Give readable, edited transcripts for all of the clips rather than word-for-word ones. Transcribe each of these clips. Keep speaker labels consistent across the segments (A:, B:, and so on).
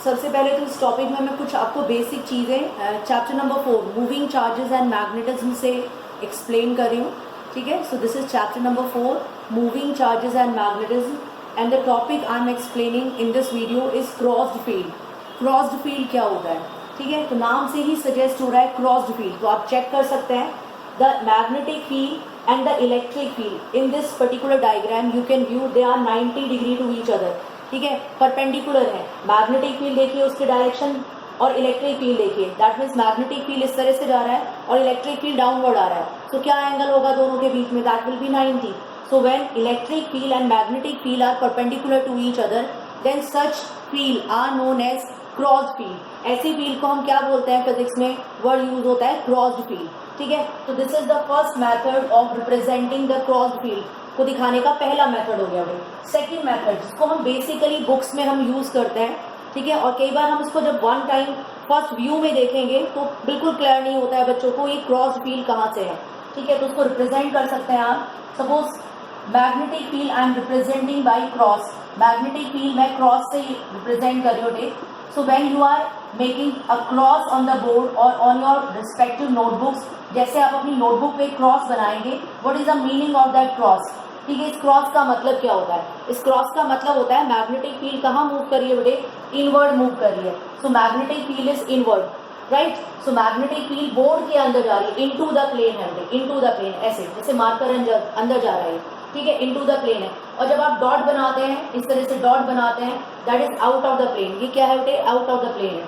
A: सबसे पहले तो इस टॉपिक में मैं कुछ आपको बेसिक चीज़ें chapter number 4 moving charges and magnetism से एक्सप्लेन कर रही हूँ, ठीक है। सो this is chapter number 4 moving charges and magnetism and the topic I am explaining in this video is crossed field. Crossed field क्या होता है, ठीक है, तो नाम से ही सजेस्ट हो रहा है क्रॉस्ड फील्ड। तो आप चेक कर सकते हैं the magnetic field and the electric field in this particular diagram you can view they are 90 degree to each other, ठीक है, परपेंडिकुलर है। मैग्नेटिक फील्ड देखिए उसके डायरेक्शन और इलेक्ट्रिक फील्ड देखिए, दैट मीन्स मैग्नेटिक फील्ड इस तरह से जा रहा है और इलेक्ट्रिक फील्ड डाउनवर्ड आ रहा है। तो क्या एंगल होगा दोनों के बीच में, that will be 90। So when electric field and magnetic field are perpendicular to each other then such field are known as crossed field. ऐसी फील्ड को हम क्या बोलते हैं, फिजिक्स में वर्ड यूज होता है क्रॉस्ड फील्ड, ठीक है। तो this is the first method of representing the crossed field को दिखाने का पहला मेथड हो गया भाई। सेकंड मेथड जिसको हम बेसिकली बुक्स में हम यूज करते हैं, ठीक है, और कई बार हम इसको जब वन टाइम फर्स्ट व्यू में देखेंगे तो बिल्कुल क्लियर नहीं होता है बच्चों को ये क्रॉस फील्ड कहाँ से है, ठीक है। तो उसको रिप्रेजेंट कर सकते हैं आप। Suppose magnetic field I am representing by cross, magnetic field मैं क्रॉस से रिप्रेजेंट कर रही हूँ, ठीक। So when you are making a cross on the board और ऑन योर रिस्पेक्टिव नोटबुक्स, जैसे आप अपनी नोटबुक पे क्रॉस बनाएंगे, what is the meaning of that cross, ठीक है। इस क्रॉस का मतलब क्या होता है, इस क्रॉस का मतलब होता है मैग्नेटिक फील्ड कहाँ मूव कर रही है बेटे, इनवर्ड मूव कर रही है। सो magnetic field is inward, right. So magnetic field board के अंदर जा रही है, इनटू द प्लेन है बेटे, इनटू द प्लेन, ऐसे जैसे मार्कर अंदर जा रहा है, ठीक है, इनटू द प्लेन है। और जब आप डॉट बनाते हैं, इस तरह से डॉट बनाते हैं, that is out of the plane. ये क्या है बेटे, आउट ऑफ द प्लेन है।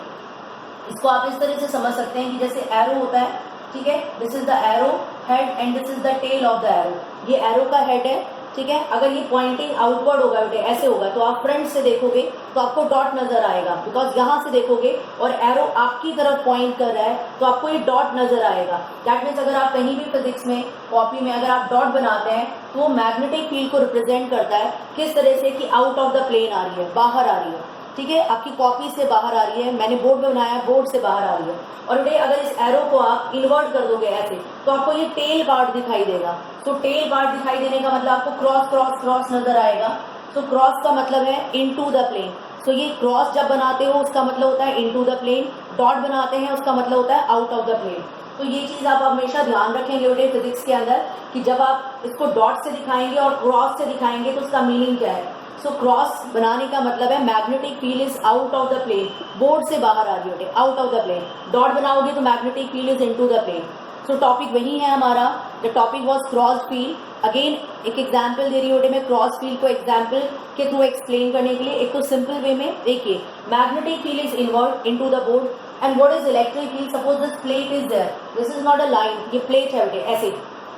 A: इसको आप इस तरह से समझ सकते हैं कि जैसे एरो होता है, ठीक है, this is the arrow head and this is the tail of the arrow. ये एरो का हेड है, ठीक है। अगर ये पॉइंटिंग आउटवर्ड होगा बेटे, ऐसे होगा, तो आप फ्रंट से देखोगे तो आपको डॉट नजर आएगा, बिकॉज यहाँ से देखोगे और एरो आपकी तरफ पॉइंट कर रहा है तो आपको ये डॉट नजर आएगा। दैट मीन्स अगर आप कहीं भी फिजिक्स में कॉपी में अगर आप डॉट बनाते हैं तो वो मैग्नेटिक फील्ड को रिप्रेजेंट करता है किस तरह से कि आउट ऑफ द प्लेन आ रही है, बाहर आ रही है, ठीक है, आपकी कॉपी से बाहर आ रही है। मैंने बोर्ड में बनाया, बोर्ड से बाहर आ रही है। और बेटे अगर इस एरो को आप इन्वर्ट कर दोगे ऐसे तो आपको ये टेल पार्ट दिखाई देगा। तो टेल पार्ट दिखाई देने का मतलब आपको क्रॉस क्रॉस क्रॉस नजर आएगा। तो क्रॉस का मतलब है इनटू द प्लेन। तो ये क्रॉस जब बनाते हो उसका मतलब होता है इनटू द प्लेन, डॉट बनाते हैं उसका मतलब होता है आउट ऑफ द प्लेन। तो ये चीज आप हमेशा ध्यान रखेंगे बेटे फिजिक्स के अंदर कि जब आप इसको डॉट से दिखाएंगे और क्रॉस से दिखाएंगे तो उसका मीनिंग क्या है। सो क्रॉस बनाने का मतलब है magnetic field is out of the plane, board से बाहर आ रही है, out of the plane. Dot बनाओगे तो magnetic field is into the plane. So topic वही है हमारा, the topic was cross field. Again एक एग्जांपल दे रही हूँ मैं क्रॉस फील्ड को एग्जांपल के थ्रू एक्सप्लेन करने के लिए। एक तो सिंपल वे में देखिए, magnetic field is inward into the board and what is electric field. Suppose this plate is there, this is not a line, ये प्लेट है बेटे, ऐसे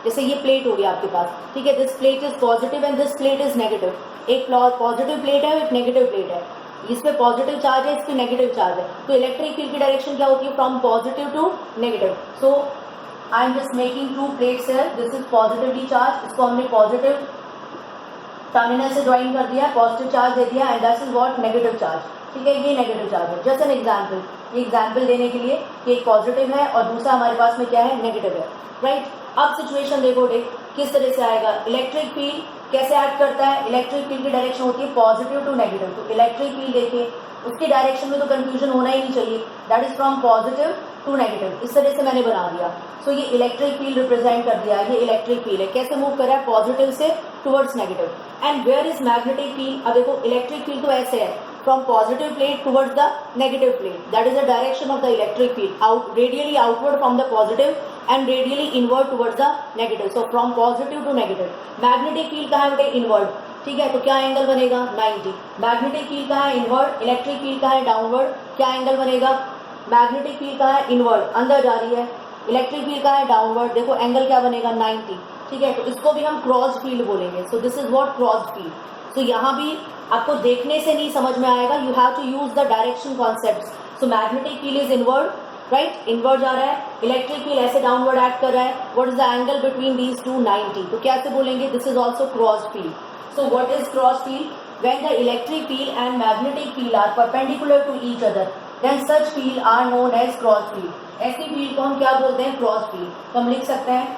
A: जैसे ये प्लेट हो गई आपके पास, ठीक है। This plate is positive and this plate is negative. एक पॉजिटिव प्लेट है और एक नेगेटिव प्लेट है, इसमें पॉजिटिव चार्ज है, इसमें नेगेटिव चार्ज है। तो इलेक्ट्रिक फील्ड की डायरेक्शन क्या होती है, from positive to negative. So I am just making two plates here, this is positively charge, इसको हमने पॉजिटिव टर्मिनल से ज्वाइन कर दिया, पॉजिटिव चार्ज दे दिया and that is what, negative charge, ठीक है। ये नेगेटिव चार्ज है। जस्ट एन एग्जांपल, ये एग्जांपल देने के लिए कि एक पॉजिटिव है और दूसरा हमारे पास में क्या है, नेगेटिव है, राइट। अब सिचुएशन देखो किस तरह से आएगा। इलेक्ट्रिक फील्ड कैसे एक्ट करता है, इलेक्ट्रिक फील्ड की डायरेक्शन होती है पॉजिटिव टू नेगेटिव। तो इलेक्ट्रिक फील्ड देखिए उसकी डायरेक्शन में तो कंफ्यूजन होना ही नहीं चाहिए, that is from positive to negative. इस तरह से मैंने बना दिया। सो ये इलेक्ट्रिक फील्ड रिप्रेजेंट कर दिया, ये इलेक्ट्रिक फील्ड है, कैसे मूव कर रहा है, पॉजिटिव से towards negative. And where is magnetic field, अब देखो इलेक्ट्रिक फील्ड तो ऐसे है, from positive plate towards the negative plate, that is the direction of the electric field, out radially outward from the positive and radially inward towards the negative. So from positive to negative. magnetic field कहाँ है बेटे, inward, ठीक है। तो क्या angle बनेगा, 90। Magnetic field कहाँ है, इनवर्ड। इलेक्ट्रिक फील्ड कहाँ है, डाउनवर्ड। क्या एंगल बनेगा, मैग्नेटिक फील्ड कहाँ है, इनवर्ड, अंदर जा रही है। इलेक्ट्रिक फील्ड कहाँ है, डाउनवर्ड, देखो एंगल क्या बनेगा, 90, ठीक है। तो इसको भी हम क्रॉस फील्ड बोलेंगे। सो this is what, cross field. तो यहाँ भी आपको देखने से नहीं समझ में आएगा, you have to use the direction concept. So magnetic field is inward, right, inward जा रहा है। इलेक्ट्रिक फील्ड ऐसे डाउनवर्ड एक्ट कर रहा है। What is the angle between these two, 90। तो कैसे बोलेंगे, this is also cross field. So what is cross field, when the electric field and magnetic field are perpendicular to each other then such field are known as cross field. ऐसी field को हम क्या बोलते हैं, cross field. तो हम लिख सकते हैं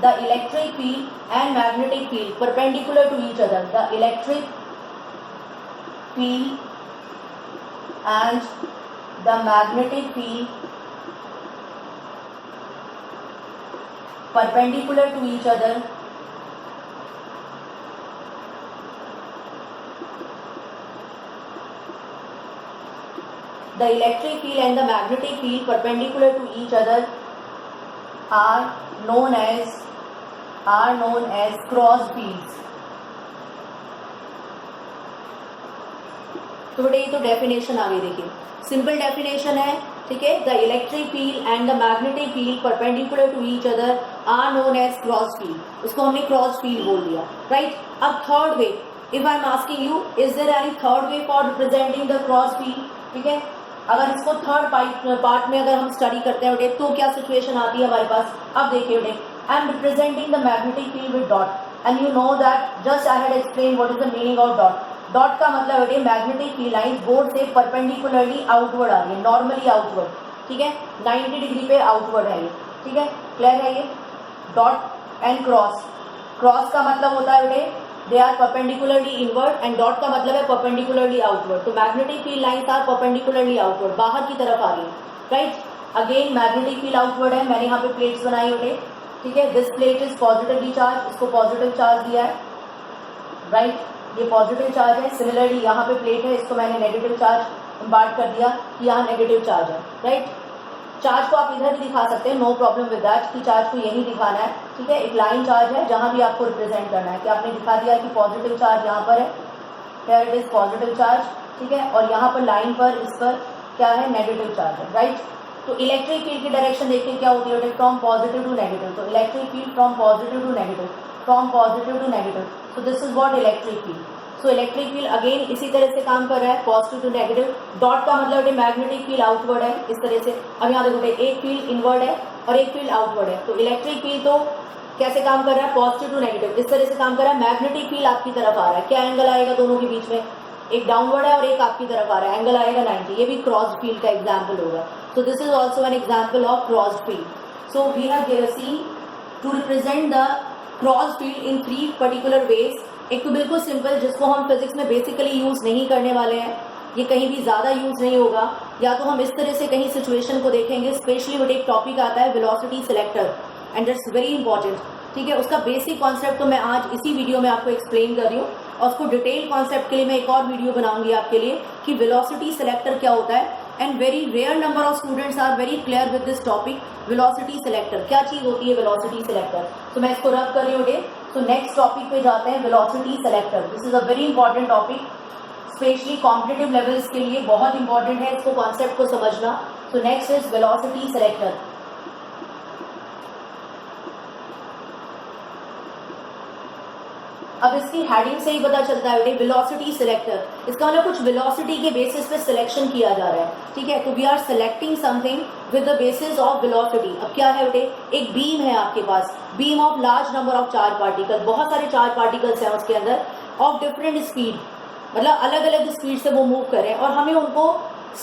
A: the electric field and magnetic field perpendicular to each other, the electric field and the magnetic field perpendicular to each other the electric field and the magnetic field perpendicular to each other are known as cross fields. तो बेटे ये तो definition आ गई, देखिए simple definition है, ठीक है. The electric field and the magnetic field perpendicular to each other are known as cross field. उसको हमने क्रॉस फील्ड बोल दिया, राइट. अब third way, if I am asking you is there any third way for representing the cross field, ठीक है. अगर इसको third part में अगर हम स्टडी करते हैं बेटे तो क्या सिचुएशन आती है हमारे पास. अब देखिए बेटे, आई am representing the magnetic field with dot and you know that just I had explain what is the meaning of dot. Dot का मतलब बेटे मैग्नेटिक फील्ड लाइंस बोर्ड से परपेंडिकुलरली आउटवर्ड आ रही है, नॉर्मली आउटवर्ड, ठीक है. 90 डिग्री पे outward है ये, ठीक है. क्लियर है ये. डॉट एंड क्रॉस, क्रॉस का मतलब होता है बेटे they are perpendicularly inward and dot का मतलब है परपेंडिकुलरली आउटवर्ड. तो magnetic field lines are perpendicularly outward, बाहर की तरफ आ रही है, right. Again magnetic field outward है, मैंने यहाँ पे प्लेट्स बनाई बेटे, ठीक है. This plate is positively charge, इसको पॉजिटिव चार्ज दिया है, राइट. ये पॉजिटिव चार्ज है. सिमिलरली यहाँ पे प्लेट है, इसको मैंने नेगेटिव चार्ज इम्पार्ट कर दिया कि यहाँ नेगेटिव चार्ज है, राइट. चार्ज को आप इधर भी दिखा सकते हैं, नो प्रॉब्लम विद दैट कि चार्ज को यही दिखाना है, ठीक है. एक लाइन चार्ज है जहाँ भी आपको रिप्रेजेंट करना है कि आपने दिखा दिया कि पॉजिटिव चार्ज यहाँ पर है, here it is positive charge, ठीक है. और यहाँ पर लाइन पर इस पर क्या है, नेगेटिव चार्ज है, राइट. तो इलेक्ट्रिक फील्ड की डायरेक्शन देखिए क्या होती है, फ्रॉम पॉजिटिव टू नेगेटिव. तो electric field from positive to negative, from positive to negative. So this is what electric field. So electric field again इसी तरह से काम कर रहा है, पॉजिटिव टू नेगेटिव. डॉट का मतलब मैग्नेटिक फील्ड आउटवर्ड है, इस तरह से. अब यहाँ देखो एक फील्ड इनवर्ड है और एक फील्ड आउटवर्ड है. तो इलेक्ट्रिक फील्ड तो कैसे काम कर रहा है, पॉजिटिव टू नेगेटिव, इस तरह से काम कर रहा है. मैग्नेटिक फील्ड आपकी तरफ आ रहा है, क्या एंगल आएगा दोनों के बीच में, एक डाउनवर्ड है और एक आपकी तरफ आ रहा है, एंगल आएगा 90. ये भी क्रॉस फील्ड का एग्जाम्पल होगा. So this is also an example of cross field. So we have seen to represent the cross field in 3 particular ways. एक तो बिल्कुल सिंपल जिसको हम फिजिक्स में बेसिकली यूज नहीं करने वाले हैं, ये कहीं भी ज़्यादा यूज नहीं होगा, या तो हम इस तरह से कहीं सिचुएशन को देखेंगे. स्पेशली बट एक टॉपिक आता है velocity selector and that's very important, ठीक है. उसका बेसिक कॉन्सेप्ट तो मैं आज इसी वीडियो में आपको एक्सप्लेन कर रही हूँ और उसको डिटेल कॉन्सेप्ट के लिए मैं एक और वीडियो बनाऊंगी आपके लिए कि वेलोसिटी सिलेक्टर क्या होता है. And very rare number of students are very clear with this topic. Velocity selector क्या चीज़ होती है, वेलोसिटी सिलेक्टर. तो मैं इसको रब कर रही हूँ. तो नेक्स्ट टॉपिक पे जाते हैं, velocity selector. This is a very important topic, specially competitive levels के लिए बहुत इंपॉर्टेंट है इसको कॉन्सेप्ट को समझना. तो नेक्स्ट इज वेलोसिटी सिलेक्टर. अब इसकी हेडिंग से ही पता चलता है बेटे वेलोसिटी सिलेक्टर, इसका मतलब कुछ वेलोसिटी के बेसिस पे सिलेक्शन किया जा रहा है, ठीक है. तो we are selecting something with the basis of velocity. अब क्या है बेटे, एक बीम है आपके पास, beam of large number of charge particle, बहुत सारे चार्ज पार्टिकल्स हैं उसके अंदर ऑफ डिफरेंट स्पीड, मतलब अलग अलग स्पीड से वो मूव करें और हमें उनको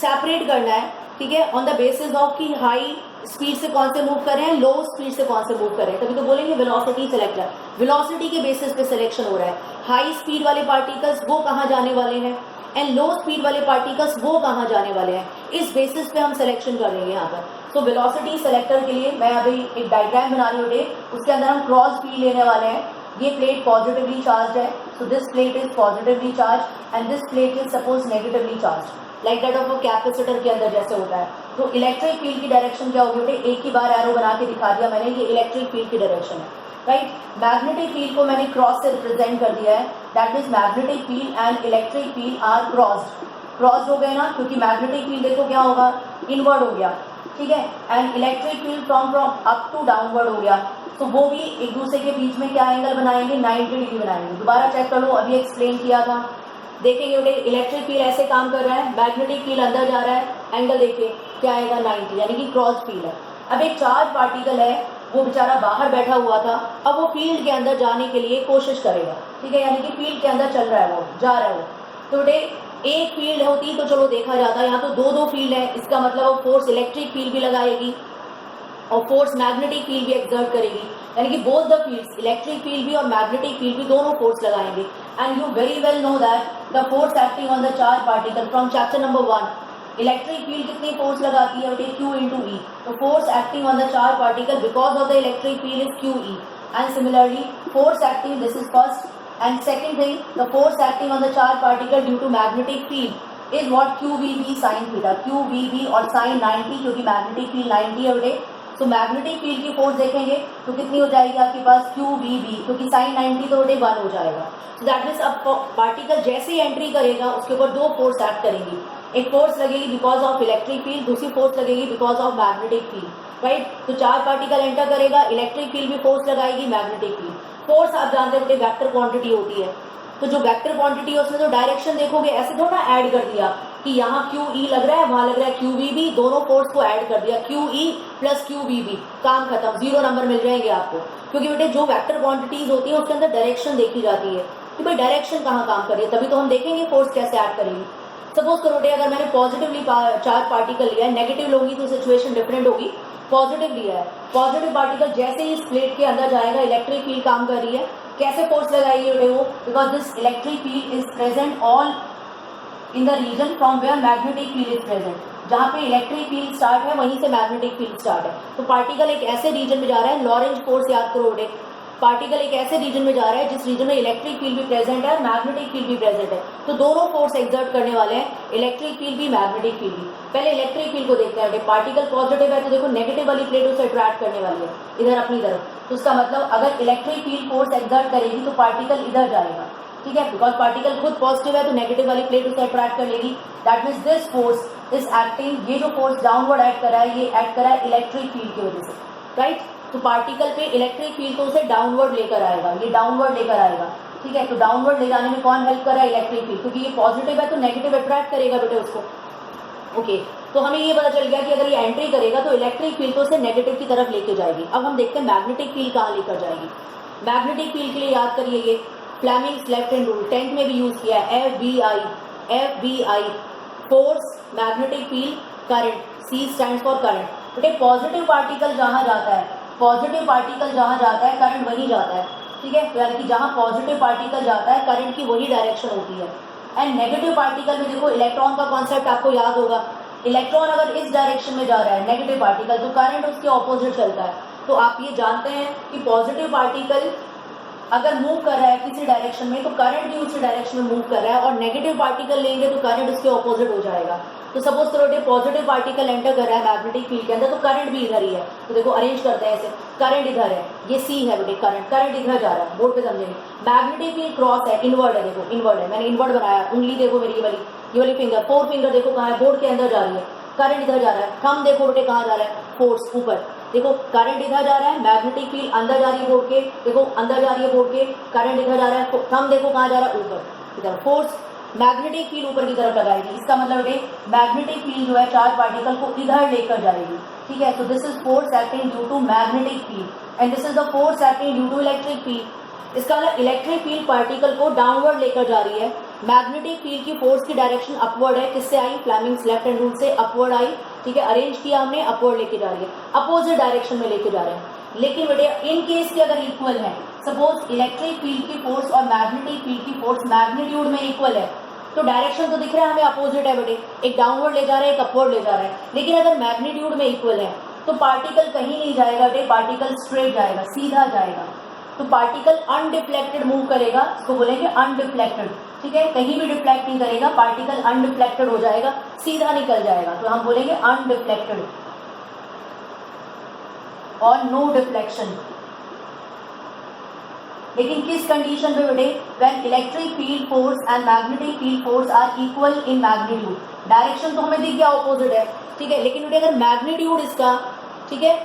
A: सेपरेट करना है, ठीक है, ऑन द बेसिस ऑफ कि हाई स्पीड से कौन से मूव कर रहे हैं, लो स्पीड से कौन से मूव कर रहे हैं. तभी तो बोलेंगे वेलोसिटी सिलेक्टर. वेलोसिटी के बेसिस पे सिलेक्शन हो रहा है. हाई स्पीड वाले पार्टिकल्स वो कहाँ जाने वाले हैं एंड लो स्पीड वाले पार्टिकल्स वो कहाँ जाने वाले हैं, इस बेसिस पे हम सिलेक्शन कर लेंगे यहाँ पर. तो वेलोसिटी सिलेक्टर के लिए मैं अभी एक डायग्राम बना रही हूँ. उसके अंदर हम क्रॉस फील्ड लेने वाले हैं. ये प्लेट पॉजिटिवली चार्ज है, so this plate is positively charge and this plate is suppose negatively charge, like that of a capacitor के अंदर जैसे होता है. तो इलेक्ट्रिक फील्ड की डायरेक्शन क्या होगी बेटे, एक ही बार एरो बना के दिखा दिया मैंने, ये इलेक्ट्रिक फील्ड की डायरेक्शन है, राइट. मैग्नेटिक फील्ड को मैंने क्रॉस से रिप्रेजेंट कर दिया है, that means magnetic field and electric field are crossed हो गए ना, क्योंकि मैग्नेटिक फील्ड देखो क्या होगा, इनवर्ड हो गया, ठीक है, and electric field from up to downward हो गया. तो वो भी एक दूसरे के बीच में क्या एंगल बनाएंगे, 90 डिग्री बनाएंगे. दोबारा चेक कर लो, अभी एक्सप्लेन किया था. देखेंगे बेटे इलेक्ट्रिक फील्ड ऐसे काम कर रहा है, मैग्नेटिक फील्ड अंदर जा रहा है, एंगल देखिए क्या आएगा 90, यानी कि क्रॉस फील्ड है. अब एक चार्ज पार्टिकल है, वो बेचारा बाहर बैठा हुआ था, अब वो फील्ड के अंदर जाने के लिए कोशिश करेगा, ठीक है, यानी कि फील्ड के अंदर चल रहा है, वो जा रहा है वो. तो बेटे एक फील्ड होती तो चलो देखा जाता, यहाँ तो दो फील्ड है, इसका मतलब वो फोर्स इलेक्ट्रिक फील्ड भी लगाएगी और फोर्स मैग्नेटिक फील्ड भी एक्सर्ट करेगी, यानी कि both the fields, electric field भी और मैग्नेटिक फील्ड भी दोनों फोर्स लगाएंगे. And you very well know that the force acting on the charge particle from chapter number 1, electric field कितनी फोर्स लगाती है बेटे, Q इंटू ई। तो force acting on the charge particle because of the electric field is Q E. And similarly force acting, this is first, and second thing the force acting on the charge particle due to magnetic field is what, QVB sine थीटा। QVB और sine 90, क्योंकि magnetic field 90 है बेटे। तो magnetic field की force देखेंगे तो कितनी हो जाएगी आपके पास, QVB, क्योंकि साइन 90 तो बेटे 1 हो जाएगा। सो दैट मीन्स अब पार्टिकल जैसे ही एंट्री करेगा उसके ऊपर दो फोर्स एक्ट करेंगी। एक फोर्स लगेगी बिकॉज ऑफ इलेक्ट्रिक फील्ड, दूसरी फोर्स लगेगी because of magnetic field, right. तो चार्ज पार्टिकल एंटर करेगा, इलेक्ट्रिक फील्ड भी फोर्स लगाएगी, मैग्नेटिक फील्ड। फोर्स आप जानते हैं बेटे वेक्टर क्वांटिटी होती है, तो जो वेक्टर क्वांटिटी है उसमें तो डायरेक्शन देखोगे, ऐसे थोड़ा ऐड कर दिया कि यहाँ QE लग रहा है, वहां लग रहा है QVB, दोनों फोर्स को ऐड कर दिया, QE प्लस QVB, काम खत्म, 0 नंबर मिल जाएंगे आपको। क्योंकि बेटे जो वेक्टर क्वांटिटीज होती है उसके अंदर डायरेक्शन देखी जाती है कि भाई डायरेक्शन कहाँ काम कर रही है, तभी तो हम देखेंगे फोर्स कैसे ऐड करेगी। सपोज करो बेटे अगर मैंने पॉजिटिवली चार्ज पार्टिकल लिया है, नेगेटिव लूंगी तो सिचुएशन डिफरेंट होगी। पॉजिटिव लिया है, पॉजिटिव पार्टिकल जैसे ही इस प्लेट के अंदर जाएगा, इलेक्ट्रिक फील्ड काम कर रही है, कैसे फोर्स लगाएगी बेटे वो, because this electric field is present all in the region from where magnetic field is present. जहाँ पे इलेक्ट्रिक फील्ड स्टार्ट है वहीं से मैग्नेटिक फील्ड स्टार्ट है। तो पार्टिकल एक ऐसे रीजन में जा रहा है, लॉरेंज फोर्स याद करो बेटे, पार्टिकल एक ऐसे रीजन में जा रहा है जिस रीजन में इलेक्ट्रिक फील्ड भी प्रेजेंट है और मैग्नेटिक फील्ड भी प्रेजेंट है। तो दोनों फोर्स एक्सर्ट करने वाले हैं, इलेक्ट्रिक फील्ड भी मैग्नेटिक फील्ड भी। पहले इलेक्ट्रिक फील्ड को देखते हैं, पार्टिकल पॉजिटिव है तो देखो नेगेटिव वाली प्लेट उसे अट्रैक्ट करने वाली है इधर अपनी तरफ। तो उसका मतलब अगर इलेक्ट्रिक फील्ड फोर्स एक्सर्ट करेगी तो पार्टिकल इधर जाएगा, ठीक है, बिकॉज पार्टिकल खुद पॉजिटिव है तो नेगेटिव वाली प्लेट उसे अट्रैक्ट कर लेगी। That means this force is acting, ये जो फोर्स डाउनवर्ड एक्ट कर रहा है ये एक्ट कर रहा है इलेक्ट्रिक फील्ड की वजह से, राइट। तो पार्टिकल पे इलेक्ट्रिक फील्ड को उसे डाउनवर्ड लेकर आएगा, ये डाउनवर्ड लेकर आएगा, ठीक है। तो डाउनवर्ड ले जाने में कौन हेल्प कर रहा है, इलेक्ट्रिक फील्ड, क्योंकि ये पॉजिटिव है तो नेगेटिव अट्रैक्ट करेगा बेटे उसको। ओके तो हमें ये पता चल गया कि अगर ये एंट्री करेगा तो इलेक्ट्रिक फील्ड को उसे नेगेटिव की तरफ लेके जाएगी। अब हम देखते हैं मैग्नेटिक फील्ड कहाँ लेकर जाएगी। मैग्नेटिक फील्ड के लिए याद करिए ये Fleming's left hand rule 10th में भी यूज किया है, FBI, force, magnetic field, current, C stands for current. बेटे पॉजिटिव पार्टिकल जहां जाता है, पॉजिटिव पार्टिकल जहां जाता है करंट वहीं जाता है, ठीक है। यानी कि जहां पॉजिटिव पार्टिकल जाता है करंट की वही डायरेक्शन होती है। एंड नेगेटिव पार्टिकल में देखो इलेक्ट्रॉन का कॉन्सेप्ट आपको याद होगा, इलेक्ट्रॉन अगर इस डायरेक्शन में जा रहा है नेगेटिव पार्टिकल तो करंट उसके ऑपोजिट चलता है। तो आप ये जानते हैं कि पॉजिटिव पार्टिकल अगर मूव कर रहा है किसी डायरेक्शन में तो करंट भी उसी डायरेक्शन में मूव कर रहा है, और नेगेटिव पार्टिकल लेंगे तो करंट उसके ऑपोजिट हो जाएगा। तो सपोज करो पॉजिटिव पार्टिकल एंटर कर रहा है मैग्नेटिक फील्ड के अंदर तो करंट भी इधर ही है। तो देखो अरेंज करते हैं ऐसे, करंट इधर है, ये C है बेटे करंट इधर जा रहा है, बोर्ड पे समझेंगे। मैग्नेटिक फील्ड क्रॉस है, इनवर्ड है, देखो इनवर्ड है, मैंने इनवर्ड बनाया, उंगली देखो मेरी ये वाली फिंगर, 4 फिंगर देखो कहाँ है, बोर्ड के अंदर जा रही है, करंट इधर जा रहा है। थंब देखो बेटे कहाँ जा रहा है, फोर्स ऊपर, देखो करंट इधर जा रहा है, मैग्नेटिक फील्ड अंदर जा रही है बोर्ड के, देखो अंदर जा रही है बोर्ड के, करंट इधर जा रहा है, थंब देखो कहाँ जा रहा है, ऊपर, इधर फोर्स, मैग्नेटिक फील्ड ऊपर की तरफ लगाएगी। इसका मतलब बेटे मैग्नेटिक फील्ड जो है चार्ज पार्टिकल को इधर लेकर जाएगी, ठीक है। तो this is force acting due to magnetic field and this is the force acting due to electric field. इसका मतलब इलेक्ट्रिक फील्ड पार्टिकल को डाउनवर्ड लेकर जा रही है, मैग्नेटिक फील्ड की फोर्स की डायरेक्शन अपवर्ड है, किससे आई, फ्लेमिंग्स लेफ्ट हैंड रूल से अपवर्ड आई, ठीक है, अरेंज किया हमने, अपवर्ड लेके जा रही है, अपोजिट डायरेक्शन में लेके जा रहे हैं। लेकिन बेटे इन केस की अगर इक्वल है, सपोज इलेक्ट्रिक फील्ड की फोर्स और मैग्नेटिक फील्ड की फोर्स मैग्नीट्यूड में इक्वल है तो डायरेक्शन तो दिख रहा है हमें अपोजिट है बेटे, एक डाउनवर्ड ले जा रहा है एक अपवर्ड ले जा रहा है। लेकिन अगर मैग्नीट्यूड में इक्वल है तो पार्टिकल कहीं नहीं जाएगा बेटे, पार्टिकल स्ट्रेट जाएगा, सीधा जाएगा। तो पार्टिकल अनडिफ्लेक्टेड मूव करेगा, इसको बोलेंगे अनडिफ्लेक्टेड, ठीक है, कहीं भी डिफ्लेक्ट नहीं करेगा, पार्टिकल अनडिफ्लेक्टेड हो जाएगा, सीधा निकल जाएगा। तो हम बोलेंगे अनडिफ्लेक्टेड और नो डिफ्लेक्शन। लेकिन किस कंडीशन पे बेटे, when electric field force and magnetic field force are equal in magnitude. Direction तो हमें दिख गया ऑपोजिट है, ठीक है, लेकिन बेटे अगर मैग्नीट्यूड इसका, ठीक है,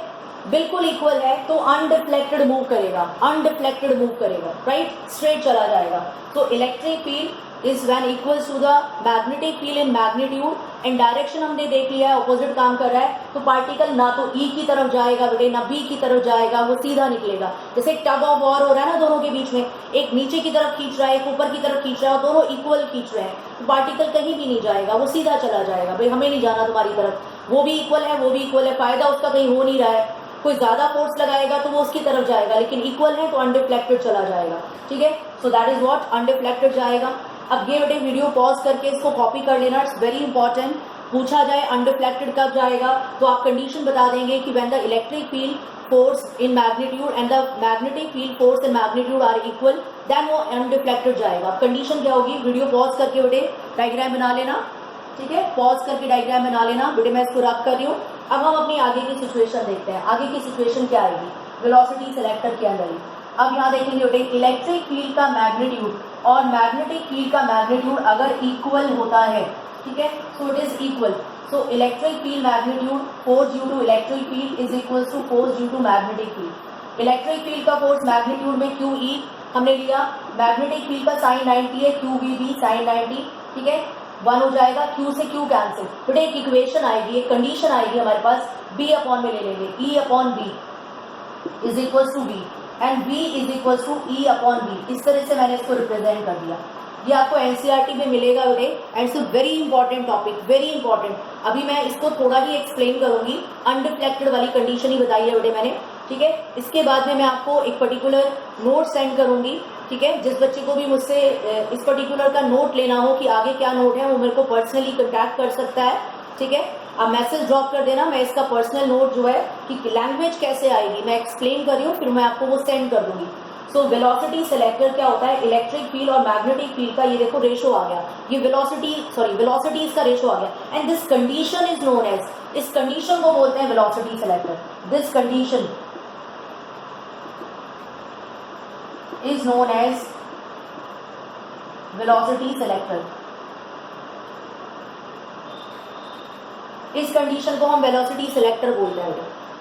A: बिल्कुल इक्वल है तो अनडिफ्लेक्टेड मूव करेगा, राइट, स्ट्रेट चला जाएगा। तो electric field is when equals to the magnetic field in magnitude and direction हमने देख लिया है ऑपोजिट काम कर रहा है। तो पार्टिकल ना तो E की तरफ जाएगा बेटे ना B की तरफ जाएगा, वो सीधा निकलेगा। जैसे एक टग ऑफ वॉर हो रहा है ना दोनों के बीच में, एक नीचे की तरफ खींच रहा है एक ऊपर की तरफ खींच रहा है और दोनों इक्वल खींच रहे हैं, तो पार्टिकल कहीं भी नहीं जाएगा, वो सीधा चला जाएगा, भाई हमें नहीं जाना तुम्हारी तरफ, वो भी इक्वल है वो भी इक्वल है, फायदा उसका कहीं हो नहीं रहा है। कोई ज्यादा फोर्स लगाएगा तो वो उसकी तरफ जाएगा, लेकिन इक्वल है तो अनडिफ्लेक्टेड चला जाएगा, ठीक है। So that is what, undeflected जाएगा। अब ये बेटे वीडियो पॉज करके इसको कॉपी कर लेना, इट्स वेरी इंपॉर्टेंट। पूछा जाए अनडिफ्लेक्टेड कब जाएगा, तो आप कंडीशन बता देंगे कि when the electric field force in magnitude and the magnetic field force in magnitude are equal, then वो अनडिफ्लेक्टेड जाएगा। कंडीशन क्या होगी, वीडियो पॉज करके बेटे डायग्राम बना लेना, ठीक है, पॉज करके डायग्राम बना लेना। बेटे मैं इसको रख कर रही हूँ। अब हम अपनी आगे की सिचुएशन देखते हैं। आगे की सिचुएशन क्या आएगी, वेलोसिटी सेलेक्टर के अंदर ही। अब यहाँ देखेंगे बेटे इलेक्ट्रिक फील्ड का मैग्नीट्यूड और मैग्नेटिक फील्ड का मैग्नीट्यूड अगर इक्वल होता है, ठीक है, so it is equal. So electric field magnitude force due to electric field is equals to force due to magnetic field। Electric field का फोर्स मैग्नीट्यूड में QE हमने लिया, मैग्नेटिक फील्ड का साइन 90 है, QVB साइन 90, ठीक है, 1 हो जाएगा, Q से Q कैंसिल। फिर एक इक्वेशन आएगी, एक कंडीशन आएगी हमारे पास, B अपॉन में ले लेंगे, E upon B is equals to B and B is equals to E upon B। इस तरह से मैंने इसको रिप्रेजेंट कर दिया। ये आपको एनसीईआरटी में मिलेगा बेटे and it's very important topic, very important. अभी मैं इसको थोड़ा ही एक्सप्लेन करूंगी, अनडिफ्लेक्टेड वाली कंडीशन ही बताई है बेटे मैंने, ठीक है। इसके बाद में मैं आपको एक पर्टिकुलर नोट सेंड करूंगी, ठीक है। जिस बच्चे को भी मुझसे इस पर्टिकुलर का नोट लेना हो कि आगे क्या नोट है, वो मेरे को पर्सनली कॉन्टैक्ट कर सकता है, ठीक है। आप मैसेज ड्रॉप कर देना, मैं इसका पर्सनल नोट जो है कि लैंग्वेज कैसे आएगी मैं एक्सप्लेन कर रही हूँ, फिर मैं आपको वो सेंड कर दूंगी। सो वेलोसिटी सेलेक्टर क्या होता है, इलेक्ट्रिक फील्ड और मैग्नेटिक फील्ड का ये देखो रेशो आ गया, ये वेलोसिटी इसका रेशो आ गया and this condition is known as, इस कंडीशन को बोलते हैं velocity selector. This condition is known as velocity selector. इस कंडीशन को हम वेलोसिटी सेलेक्टर बोलते हैं।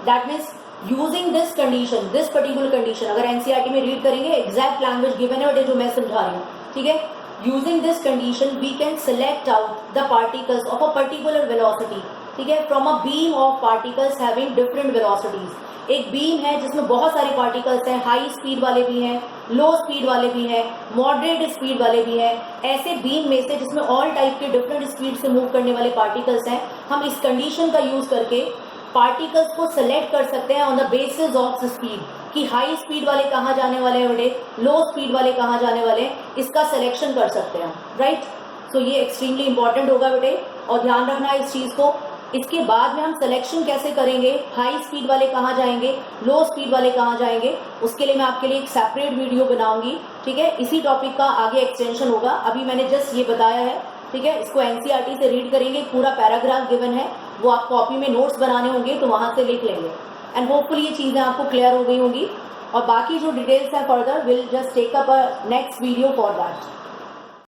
A: That means using this condition, this particular condition, अगर एनसीईआरटी में रीड करेंगे एग्जैक्ट लैंग्वेज गिवन है जो मैं समझा रही हूँ, ठीक है। Using this condition we can select out the particles of a particular velocity, ठीक है, from a beam of particles having different velocities. एक बीम है जिसमें बहुत सारे पार्टिकल्स हैं, हाई स्पीड वाले भी हैं, लो स्पीड वाले भी हैं, मॉडरेट स्पीड वाले भी हैं। ऐसे बीम में से जिसमें ऑल टाइप के डिफरेंट स्पीड से मूव करने वाले पार्टिकल्स हैं, हम इस कंडीशन का यूज करके पार्टिकल्स को सेलेक्ट कर सकते हैं on the basis of speed, कि हाई स्पीड वाले कहाँ जाने वाले हैं बेटे, लो स्पीड वाले कहाँ जाने वाले हैं, इसका सिलेक्शन कर सकते हैं, राइट। सो ये एक्सट्रीमली इंपॉर्टेंट होगा बेटे और ध्यान रखना इस चीज को। इसके बाद में हम सिलेक्शन कैसे करेंगे, हाई स्पीड वाले कहाँ जाएंगे, लो स्पीड वाले कहाँ जाएंगे, उसके लिए मैं आपके लिए एक सेपरेट वीडियो बनाऊंगी, ठीक है। इसी टॉपिक का आगे एक्सटेंशन होगा, अभी मैंने जस्ट ये बताया है, ठीक है। इसको एनसीईआरटी से रीड करेंगे, पूरा पैराग्राफ गिवन है, वो आप कॉपी में नोट्स बनाने होंगे तो वहां से लिख लेंगे एंड होपफुली ये चीजें आपको क्लियर हो गई होंगी। और बाकी जो डिटेल्स है further will just take up a next video for that.